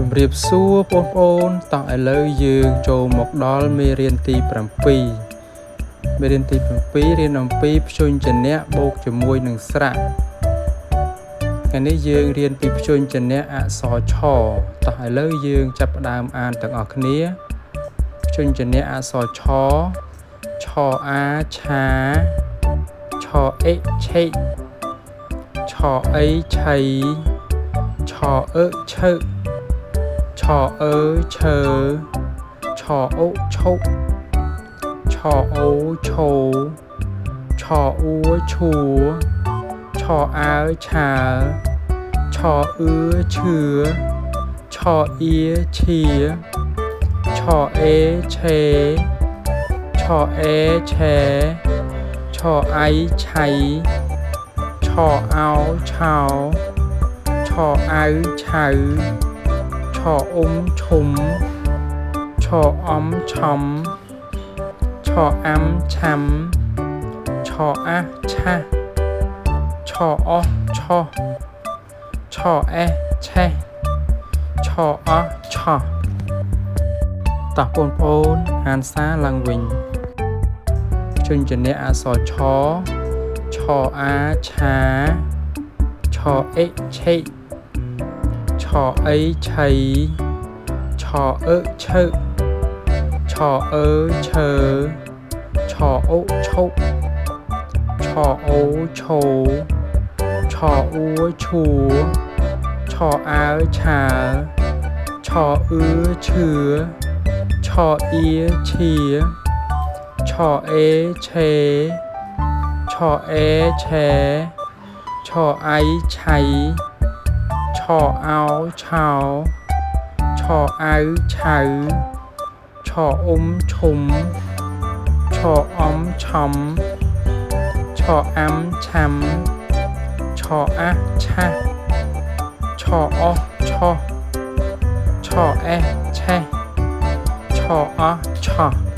ជំរាបសួរបងប្អូនតោះឥឡូវយើងចូលមកដល់មេរៀនទី7មេរៀនទី7រៀនអំពីព្យញ្ជនៈបូកជាមួយនឹងស្រៈថ្ងៃនេះយើងរៀនពីព្យញ្ជនៈអក្សរឆតោះឥឡូវយើងចាប់ផ្ដើមអានទាំងអស់គ្នាព្យញ្ជនៈអក្សរឆឆអាឆាឆអិឆិឆអីឆៃឆអឺឆើឆអើឈើឆអូឈុឆអូឈោឆអ៊ូឈួឆអើឆើឆអឺឈឿឆអៀឈៀឆអេឆេឆអេឆែឆអៃឆៃឆអោឆោឆអៅឆៅឆអ៊ុំឈុំឆអំឆំឆអាំឆាំឆអាឆាឆអឆោឆអេឆេឆអឆោតោះបងប្អូនអានសារឡើងវិញព្យញ្ជនៈអក្សរឆឆអាឆាឆអិឆិឆអីឆៃឆអឺឈើឆអើឈើឆអូឈុឆអូឈោឆអ៊ូឈួឆអើឆើឆអឺឈឿឆអៀឈៀឆអេឆេឆអេឆែឆអៃឆៃឆអោឆោឆអៅឆៅឆអ៊ុំឈុំឆអំឆំឆអាំឆាំឆអាឆាឆអឆោឆអេឆេឆអឆោ